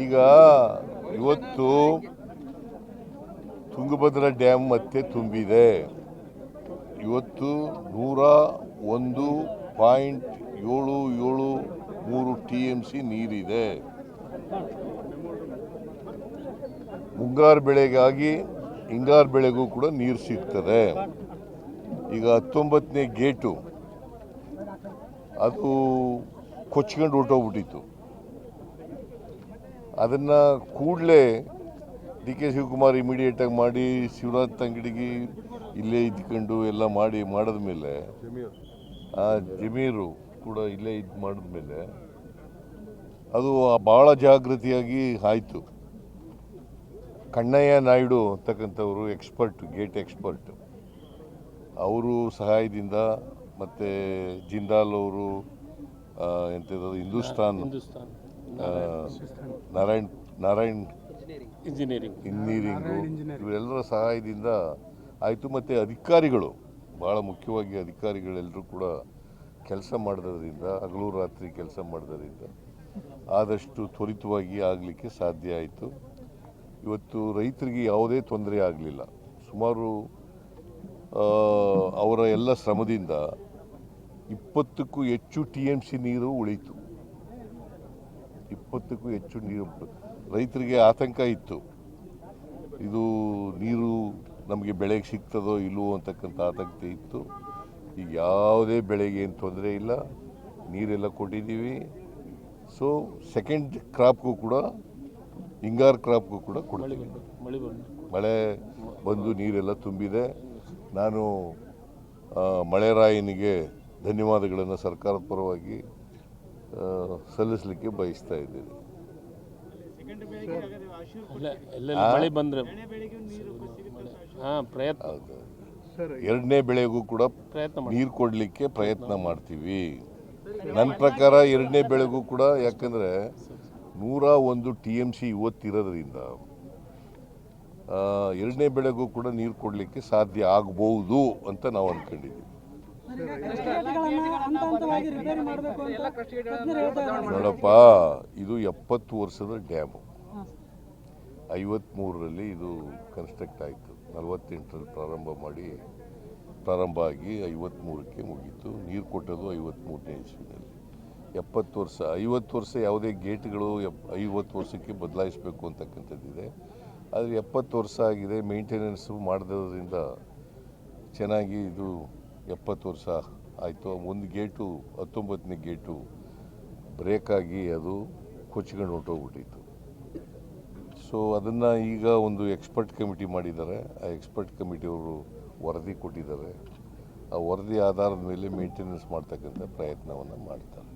ಈಗ ಇವತ್ತು ತುಂಗಭದ್ರಾ ಡ್ಯಾಮ್ ಮತ್ತೆ ತುಂಬಿದೆ. ಇವತ್ತು 101.773 TMC ನೀರಿದೆ. ಮುಂಗಾರು ಬೆಳೆಗಾಗಿ ಹಿಂಗಾರು ಬೆಳೆಗೂ ಕೂಡ ನೀರು ಸಿಗ್ತದೆ. ಈಗ 19ನೇ ಗೇಟು ಅದು ಕೊಚ್ಕೊಂಡು ಹೊರಟೋಗ್ಬಿಟ್ಟಿತ್ತು. ಅದನ್ನು ಕೂಡಲೇ ಡಿ ಕೆ ಶಿವಕುಮಾರ್ ಇಮಿಡಿಯೇಟಾಗಿ ಮಾಡಿ ಶಿವರಾಜ್ ತಂಗಡಿಗೆ ಇಲ್ಲೇ ಇದ್ಕೊಂಡು ಎಲ್ಲ ಮಾಡಿದ ಮೇಲೆ ಆ ಜಮೀರು ಕೂಡ ಇಲ್ಲೇ ಇದು ಮಾಡಿದ್ಮೇಲೆ ಅದು ಭಾಳ ಜಾಗೃತಿಯಾಗಿ ಆಯಿತು. ಕಣ್ಣಯ್ಯ ನಾಯ್ಡು ಅಂತಕ್ಕಂಥವರು ಗೇಟ್ ಎಕ್ಸ್ಪರ್ಟ್, ಅವರು ಸಹಾಯದಿಂದ ಮತ್ತು ಜಿಂದಾಲ್ ಅವರು ಎಂಥದ್ದು ಹಿಂದೂಸ್ತಾನ್ ನಾರಾಯಣ್ ಇಂಜಿನಿಯರಿಂಗು ಇವರೆಲ್ಲರ ಸಹಾಯದಿಂದ ಆಯಿತು. ಮತ್ತು ಅಧಿಕಾರಿಗಳು, ಭಾಳ ಮುಖ್ಯವಾಗಿ ಅಧಿಕಾರಿಗಳೆಲ್ಲರೂ ಕೂಡ ಕೆಲಸ ಮಾಡೋದ್ರಿಂದ, ಹಗಲು ರಾತ್ರಿ ಕೆಲಸ ಮಾಡೋದ್ರಿಂದ ಆದಷ್ಟು ತ್ವರಿತವಾಗಿ ಆಗಲಿಕ್ಕೆ ಸಾಧ್ಯ ಆಯಿತು. ಇವತ್ತು ರೈತರಿಗೆ ಯಾವುದೇ ತೊಂದರೆ ಆಗಲಿಲ್ಲ. ಸುಮಾರು ಅವರ ಎಲ್ಲ ಶ್ರಮದಿಂದ 20ಕ್ಕೂ ಹೆಚ್ಚು TMC ನೀರು ಉಳಿತು. 20ಕ್ಕೂ ಹೆಚ್ಚು ನೀರು. ರೈತರಿಗೆ ಆತಂಕ ಇತ್ತು, ಇದು ನೀರು ನಮಗೆ ಬೆಳೆಗೆ ಸಿಗ್ತದೋ ಇಲ್ಲವೋ ಅಂತಕ್ಕಂಥ ಆತಂಕ ಇತ್ತು. ಈಗ ಯಾವುದೇ ಬೆಳೆಗೆ ಏನು ತೊಂದರೆ ಇಲ್ಲ, ನೀರೆಲ್ಲ ಕೊಟ್ಟಿದ್ದೀವಿ. ಸೊ ಸೆಕೆಂಡ್ ಕ್ರಾಪ್ಗೂ ಕೂಡ, ಹಿಂಗಾರು ಕ್ರಾಪ್ಗೂ ಕೂಡ ಕೊಡ್ತೀವಿ. ಮಳೆ ಬಂದು ನೀರೆಲ್ಲ ತುಂಬಿದೆ. ನಾನು ಮಳೆರಾಯನಿಗೆ ಧನ್ಯವಾದಗಳನ್ನು ಸರ್ಕಾರದ ಪರವಾಗಿ ಸಲ್ಲಿಸಲಿಕ್ಕೆ ಬಯಸ್ತಾ ಇದ್ದೇನೆ. ಎರಡನೇ ಬೆಳೆಗೂ ಕೂಡ ನೀರು ಕೊಡಲಿಕ್ಕೆ ಪ್ರಯತ್ನ ಮಾಡ್ತೀವಿ. ನನ್ನ ಪ್ರಕಾರ ಎರಡನೇ ಬೆಳೆಗೂ ಕೂಡ, ಯಾಕಂದರೆ 101 TMC ಇವತ್ತಿರೋದ್ರಿಂದ ಎರಡನೇ ಬೆಳೆಗೂ ಕೂಡ ನೀರು ಕೊಡಲಿಕ್ಕೆ ಸಾಧ್ಯ ಆಗ್ಬೋದು ಅಂತ ನಾವು ಅಂದ್ಕೊಂಡಿದ್ದೀವಿ. ನೋಡಪ್ಪ, ಇದು 70 ವರ್ಷದ ಡ್ಯಾಮು. 53ರಲ್ಲಿ ಇದು ಕನ್ಸ್ಟ್ರಕ್ಟ್ ಆಯಿತು. 48ರಲ್ಲಿ ಪ್ರಾರಂಭ ಆಗಿ 53ಕ್ಕೆ ಮುಗೀತು. ನೀರು ಕೊಟ್ಟದು 53ನೇ ಇಸ್ವಿನಲ್ಲಿ. 70 ವರ್ಷ, 50 ವರ್ಷ ಯಾವುದೇ ಗೇಟ್ಗಳು 50 ವರ್ಷಕ್ಕೆ ಬದಲಾಯಿಸಬೇಕು ಅಂತಕ್ಕಂಥದ್ದಿದೆ. ಆದರೆ 70 ವರ್ಷ ಆಗಿದೆ, ಮೇಂಟೆನೆನ್ಸು ಮಾಡದ್ರಿಂದ ಚೆನ್ನಾಗಿ ಇದು 70 ವರ್ಷ ಆಯಿತು. ಒಂದು ಗೇಟು, 19ನೇ ಗೇಟು ಬ್ರೇಕಾಗಿ ಅದು ಕೊಚ್ಕೊಂಡು ಹೊರಟೋಗ್ಬಿಟ್ಟಿತ್ತು. ಸೊ ಅದನ್ನು ಈಗ ಒಂದು ಎಕ್ಸ್ಪರ್ಟ್ ಕಮಿಟಿ ಮಾಡಿದ್ದಾರೆ. ಆ ಎಕ್ಸ್ಪರ್ಟ್ ಕಮಿಟಿಯವರು ವರದಿ ಕೊಟ್ಟಿದ್ದಾರೆ. ಆ ವರದಿ ಆಧಾರದ ಮೇಲೆ ಮೇಂಟೆನೆನ್ಸ್ ಮಾಡ್ತಕ್ಕಂಥ ಪ್ರಯತ್ನವನ್ನು ಮಾಡ್ತಾರೆ.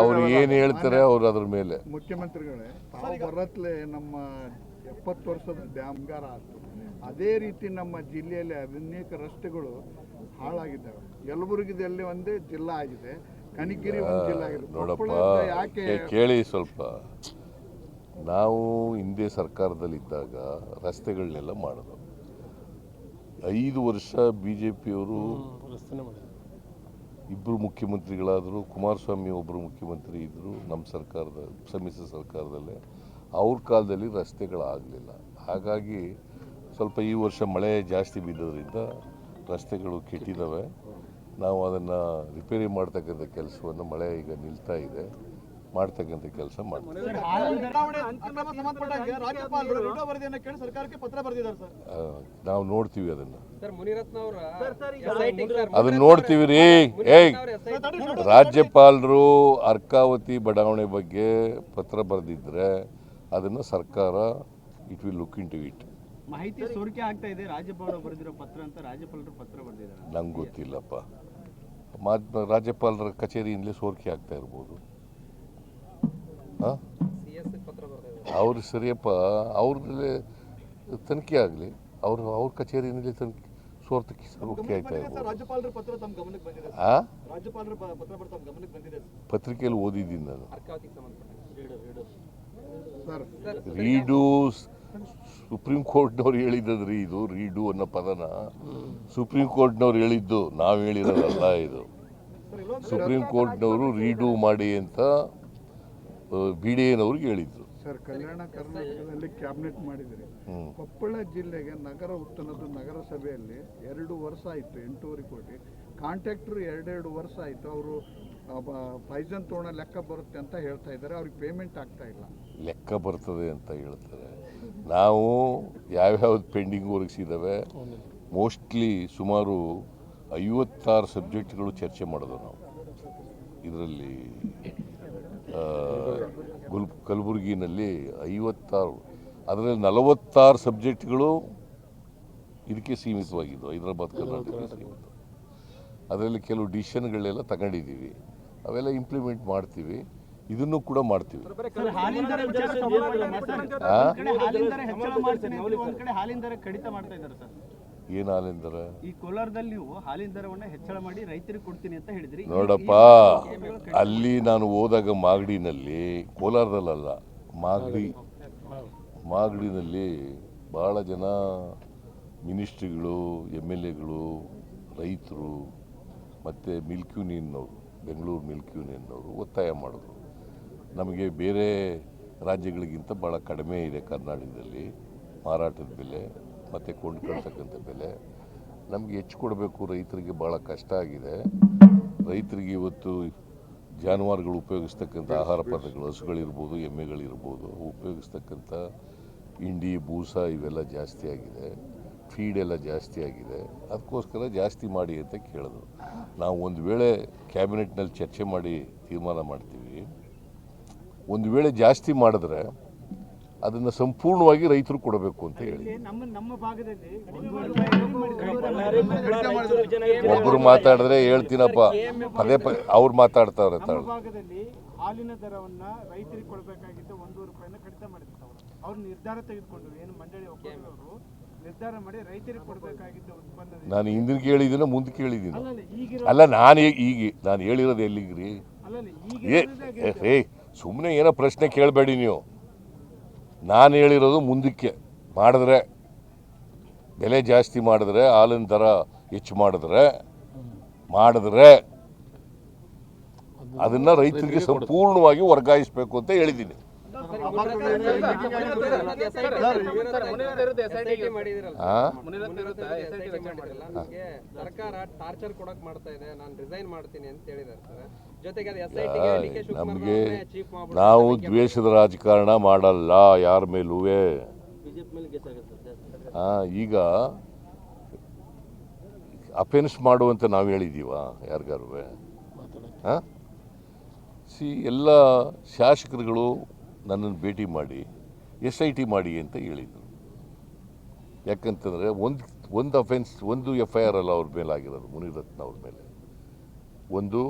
ಅವ್ರು ಏನು ಹೇಳ್ತಾರೆ ಅವ್ರು ಅದ್ರ ಮೇಲೆ. ಮುಖ್ಯಮಂತ್ರಿಗಳೇ, ಬರತ್ಲೆ ನಮ್ಮ 70 ವರ್ಷದ ಡ್ಯಾಮ್ಗಾರ ಆಯ್ತು. ಅದೇ ರೀತಿ ನಮ್ಮ ಜಿಲ್ಲೆಯಲ್ಲಿ ಅನೇಕ ರಸ್ತೆಗಳು ಹಾಳಾಗಿದ್ದಾವೆ. ಯಲಬುರ್ಗಿದಲ್ಲಿ ಒಂದೇ ಜಿಲ್ಲಾ ಆಗಿದೆ, ಕನಕಗಿರಿ ಒಂದು ಜಿಲ್ಲಾ ಆಗಿದೆ. ನೋಡಪ್ಪ, ಕೇಳಿ ಸ್ವಲ್ಪ. ನಾವು ಹಿಂದೆ ಸರ್ಕಾರದಲ್ಲಿದ್ದಾಗ ರಸ್ತೆಗಳನ್ನೆಲ್ಲ ಮಾಡೋದು. 5 ವರ್ಷ BJPಯವರು ಇಬ್ಬರು ಮುಖ್ಯಮಂತ್ರಿಗಳಾದರು. ಕುಮಾರಸ್ವಾಮಿ ಒಬ್ಬರು ಮುಖ್ಯಮಂತ್ರಿ ಇದ್ದರು ನಮ್ಮ ಸರ್ಕಾರದ, ಸಮ್ಮಿಶ್ರ ಸರ್ಕಾರದಲ್ಲೇ. ಅವ್ರ ಕಾಲದಲ್ಲಿ ರಸ್ತೆಗಳಾಗಲಿಲ್ಲ. ಹಾಗಾಗಿ ಸ್ವಲ್ಪ ಈ ವರ್ಷ ಮಳೆ ಜಾಸ್ತಿ ಬಿದ್ದೋದ್ರಿಂದ ರಸ್ತೆಗಳು ಕೆಟ್ಟಿದ್ದಾವೆ. ನಾವು ಅದನ್ನು ರಿಪೇರಿ ಮಾಡ್ತಕ್ಕಂಥ ಕೆಲಸವನ್ನು, ಮಳೆ ಈಗ ನಿಲ್ತಾ ಇದೆ, ಮಾಡ್ತಕ್ಕಂಥ ಕೆಲಸ ಮಾಡ್ತೀವಿ. ನಾವು ನೋಡ್ತೀವಿ ಅದನ್ನು ನೋಡ್ತೀವಿ ರೀ. ರಾಜ್ಯಪಾಲರು ಅರ್ಕಾವತಿ ಬಡಾವಣೆ ಬಗ್ಗೆ ಪತ್ರ ಬರೆದಿದ್ರೆ ಅದನ್ನು ಸರ್ಕಾರ it will look into it. ಮಾಹಿತಿ ಸೋರಿಕೆ ಆಗ್ತಾ ಇದೆ, ರಾಜ್ಯಪಾಲರು ಬರೆದಿರೋ ಪತ್ರ ಅಂತ ರಾಜ್ಯಪಾಲರು ಪತ್ರ ಬರೆದಿದ್ದಾರೆ. ನಂಗೆ ಗೊತ್ತಿಲ್ಲಪ್ಪ. ರಾಜ್ಯಪಾಲರ ಕಚೇರಿಯಿಂದಲೇ ಸೋರಿಕೆ ಆಗ್ತಾ ಇರ್ಬೋದು. ಅವ್ರು ಸರಿಯಪ್ಪ, ಅವ್ರದ್ದೇ ತನಿಖೆ ಆಗಲಿ, ಅವ್ರ ಕಚೇರಿಯಲ್ಲಿ ತನಿಖೆ ಸೋರಿಕೆ ಆಗ್ತಾ ಇರ್ಬೋದು. ಪತ್ರಿಕೆಯಲ್ಲಿ ಓದಿದ್ದೀನಿ ನಾನು. ಸುಪ್ರೀಂ ಕೋರ್ಟ್ನವ್ರು ಹೇಳಿದ್ರಿ ಇದು ರೀಡು ಅನ್ನೋ ಪದನ ಸುಪ್ರೀಂ ಕೋರ್ಟ್ನವ್ರು ಹೇಳಿದ್ದು, ನಾವು ಹೇಳಿರೋದಲ್ಲ ಇದು. ಸುಪ್ರೀಂ ಕೋರ್ಟ್ನವರು ರೀಡು ಮಾಡಿ ಅಂತ BDAನವ್ರಿಗೆ ಹೇಳಿದ್ದು. ಸರ್, ಕಲ್ಯಾಣ ಕರ್ನಾಟಕದಲ್ಲಿ ಕ್ಯಾಬಿನೆಟ್ ಮಾಡಿದ್ರಿ. ಕೊಪ್ಪಳ ಜಿಲ್ಲೆಗೆ ನಗರ ಉತ್ಥಾನದ ನಗರಸಭೆಯಲ್ಲಿ 2 ವರ್ಷ ಆಯಿತು, 8.5 ಕೋಟಿ. ಕಾಂಟ್ರಾಕ್ಟ್ರು 2 ವರ್ಷ ಆಯಿತು. ಅವರು ಪೈಸನ್ ತೋಣ ಲೆಕ್ಕ ಬರುತ್ತೆ ಅಂತ ಹೇಳ್ತಾ ಇದ್ದಾರೆ. ಅವ್ರಿಗೆ ಪೇಮೆಂಟ್ ಆಗ್ತಾ ಇಲ್ಲ. ಲೆಕ್ಕ ಬರ್ತದೆ ಅಂತ ಹೇಳ್ತಾರೆ. ನಾವು ಯಾವ್ಯಾವ್ದು ಪೆಂಡಿಂಗ್ ಒದಗಿಸಿದ್ದಾವೆ, ಮೋಸ್ಟ್ಲಿ ಸುಮಾರು 56 ಸಬ್ಜೆಕ್ಟ್ಗಳು ಚರ್ಚೆ ಮಾಡೋದು ನಾವು ಇದರಲ್ಲಿ. ಕಲಬುರಗಿನಲ್ಲಿ 56, ಅದರಲ್ಲಿ 46 ಸಬ್ಜೆಕ್ಟ್ಗಳು ಇದಕ್ಕೆ ಸೀಮಿತವಾಗಿದ್ದು, ಹೈದರಾಬಾದ್ ಕರ್ನಾಟಕಕ್ಕೆ ಸೀಮಿತ. ಅದರಲ್ಲಿ ಕೆಲವು ಡಿಸಿಷನ್ಗಳೆಲ್ಲ ತಗೊಂಡಿದ್ದೀವಿ, ಅವೆಲ್ಲ ಇಂಪ್ಲಿಮೆಂಟ್ ಮಾಡ್ತೀವಿ, ಇದನ್ನು ಕೂಡ ಮಾಡ್ತೀವಿ. ಹಾಲಿನ ದರ ಕಡಿತ ಮಾಡ್ತಾ ಇದ್ದಾರೆ ಸರ್. ಏನು ಹಾಲಿನ ದರ? ಈ ಕೋಲಾರದಲ್ಲಿ ನೀವು ಹಾಲಿನ ದರವನ್ನ ಹೆಚ್ಚಳ ಮಾಡಿ ರೈತರಿಗೆ ಕೊಡ್ತೀನಿ ಅಂತ ಹೇಳಿದ್ರಿ. ನೋಡಪ್ಪ, ಅಲ್ಲಿ ನಾನು ಹೋದಾಗ ಮಾಗಡಿನಲ್ಲಿ, ಕೋಲಾರದಲ್ಲ, ಮಾಗಡಿನಲ್ಲಿ ಭಾಳ ಜನ ಮಿನಿಸ್ಟ್ರಿಗಳು, MLAಗಳು, ರೈತರು ಮತ್ತು ಮಿಲ್ಕ್ ಯೂನಿಯನ್ನವರು, ಬೆಂಗಳೂರು ಮಿಲ್ಕ್ ಯೂನಿಯನ್ನವರು ಒತ್ತಾಯ ಮಾಡಿದ್ರು. ನಮಗೆ ಬೇರೆ ರಾಜ್ಯಗಳಿಗಿಂತ ಭಾಳ ಕಡಿಮೆ ಇದೆ ಕರ್ನಾಟಕದಲ್ಲಿ ಮಾರಾಟದ ಬೆಲೆ ಮತ್ತು ಕೊಂಡ್ಕೊಳ್ತಕ್ಕಂಥ ಬೆಲೆ. ನಮಗೆ ಹೆಚ್ಚು ಕೊಡಬೇಕು, ರೈತರಿಗೆ ಭಾಳ ಕಷ್ಟ ಆಗಿದೆ. ರೈತರಿಗೆ ಇವತ್ತು ಜಾನುವಾರುಗಳು ಉಪಯೋಗಿಸ್ತಕ್ಕಂಥ ಆಹಾರ ಪದಾರ್ಥಗಳು, ಹಸುಗಳಿರ್ಬೋದು, ಎಮ್ಮೆಗಳಿರ್ಬೋದು, ಉಪಯೋಗಿಸ್ತಕ್ಕಂಥ ಹಿಂಡಿ, ಬೂಸ ಇವೆಲ್ಲ ಜಾಸ್ತಿ ಆಗಿದೆ, ಫೀಡ್ ಎಲ್ಲ ಜಾಸ್ತಿ ಆಗಿದೆ. ಅದಕ್ಕೋಸ್ಕರ ಜಾಸ್ತಿ ಮಾಡಿ ಅಂತ ಕೇಳಿದ್ರು. ನಾವು ಒಂದು ವೇಳೆ ಕ್ಯಾಬಿನೆಟ್ನಲ್ಲಿ ಚರ್ಚೆ ಮಾಡಿ ತೀರ್ಮಾನ ಮಾಡ್ತೀವಿ. ಒಂದು ವೇಳೆ ಜಾಸ್ತಿ ಮಾಡಿದ್ರೆ ಅದನ್ನು ಸಂಪೂರ್ಣವಾಗಿ ರೈತರು ಕೊಡಬೇಕು ಅಂತ ಹೇಳಿ. ಒಬ್ಬರು ಮಾತಾಡಿದ್ರೆ ಹೇಳ್ತೀನಪ್ಪ, ಪದೇ ಪದೇ ಅವ್ರು ಮಾತಾಡ್ತಾರೆ. ಹಾಲಿನ ದರವನ್ನ ರೈತರಿಗೆ ಕೊಡಬೇಕಾಗಿದ್ದು 1 ರೂಪಾಯಿನ ಕಡಿತ ಮಾಡಿದ್ರು. ಅವ್ರು ನಿರ್ಧಾರ ತೆಗೆದುಕೊಂಡ್ರು, ಏನು ಮಂಡಳಿ ಒಕ್ಕೂಟದವರು ನಿರ್ಧಾರ ಮಾಡಿ ರೈತರಿಗೆ ಕೊಡಬೇಕಾಗಿದ್ದ ಉತ್ಪನ್ನ. ನಾನು ಹಿಂದಿನ ಕೇಳಿದ್ದೀನ, ಮುಂದೆ ಕೇಳಿದ್ದೀನಿ. ಅಲ್ಲ, ನಾನು ಹೇಳಿರೋದು ಎಲ್ಲಿಗ್ರಿ? ಸುಮ್ಮನೆ ಏನೋ ಪ್ರಶ್ನೆ ಕೇಳಬೇಡಿ ನೀವು. ನಾನು ಹೇಳಿರೋದು ಮುಂದಕ್ಕೆ ಮಾಡಿದ್ರೆ, ಬೆಲೆ ಜಾಸ್ತಿ ಮಾಡಿದ್ರೆ, ಹಾಲಿನ ದರ ಹೆಚ್ಚು ಮಾಡಿದ್ರೆ ಅದನ್ನು ರೈತರಿಗೆ ಸಂಪೂರ್ಣವಾಗಿ ವರ್ಗಾಯಿಸಬೇಕು ಅಂತ ಹೇಳಿದ್ದೀನಿ. ನಮಗೆ ನಾವು ದ್ವೇಷದ ರಾಜಕಾರಣ ಮಾಡಲ್ಲ ಯಾರ ಮೇಲೂ. ಈಗ ಅಫೆನ್ಸ್ ಮಾಡುವಂತ ನಾವು ಹೇಳಿದೀವ ಯಾರಿಗಾರು? ಎಲ್ಲ ಶಾಸಕರುಗಳು ನನ್ನನ್ನು ಭೇಟಿ ಮಾಡಿ SIT ಮಾಡಿ ಅಂತ ಹೇಳಿದರು. ಯಾಕಂತಂದರೆ ಒಂದು ಅಫೆನ್ಸ್, ಒಂದು FIR ಅಲ್ಲ ಅವ್ರ ಮೇಲೆ ಆಗಿರೋದು, ಮುನಿರತ್ನ ಅವ್ರ ಮೇಲೆ. ಒಂದು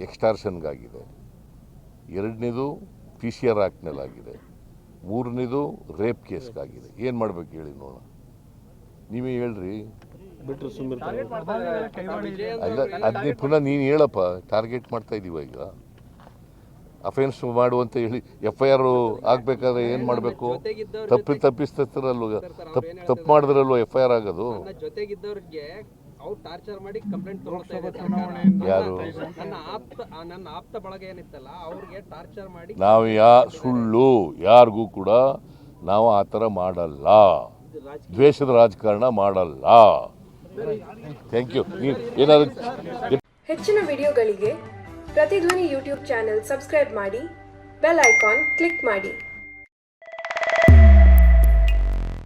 ಎಕ್ಸ್ಟಾರ್ಷನ್ಗಾಗಿದೆ, 2ನೇದು PCR ಆ್ಯಕ್ಟ್ನಲ್ಲಾಗಿದೆ, 3ನೇದು ರೇಪ್ ಕೇಸ್ಗಾಗಿದೆ. ಏನು ಮಾಡ್ಬೇಕು ಹೇಳಿ ನೋಡೋಣ, ನೀವೇ ಹೇಳ್ರಿ. ಅಲ್ಲ, ಅದನ್ನೇ ಪುನಃ ನೀನು ಹೇಳಪ್ಪ. ಟಾರ್ಗೆಟ್ ಮಾಡ್ತಾ ಇದ್ದೀವ ಈಗ. ಅಫೆನ್ಸ್ ಮಾಡುವಂತ ಹೇಳಿ FIR ಆಗಬೇಕಾದ್ರೆ ಏನು ಮಾಡಬೇಕು? ತಪ್ಪಿಸ್ತರಲ್ವ, ತಪ್ಪು ಮಾಡಿದ್ರಲ್ವ FIR ಆಗೋದು. ಅವ್ರು ಟಾರ್ಚರ್ ಮಾಡಿ ಕಂಪ್ಲೇಂಟ್ ತಗೊಳ್ತಾ ಯಾರು? ನನ್ನ ಆಪ್ತ ಬಳಗ ಏನಿತ್ತಲ್ಲ, ಅವ್ರಿಗೆ ಟಾರ್ಚರ್ ಮಾಡಿ. ನಾವು ಸುಳ್ಳು ಯಾರಿಗೂ ಕೂಡ ನಾವು ಆ ಥರ ಮಾಡಲ್ಲ, ದ್ವೇಷದ ರಾಜಕಾರಣ ಮಾಡಲ್ಲ. Thank you. ಏನಾದ್ರು ಹೆಚ್ಚಿನ ವಿಡಿಯೋಗಳಿಗೆ ಪ್ರತಿಧ್ವನಿ ಯೂಟ್ಯೂಬ್ ಚಾನೆಲ್ ಸಬ್ಸ್ಕ್ರೈಬ್ ಮಾಡಿ, ಬೆಲ್ ಐಕಾನ್ ಕ್ಲಿಕ್ ಮಾಡಿ.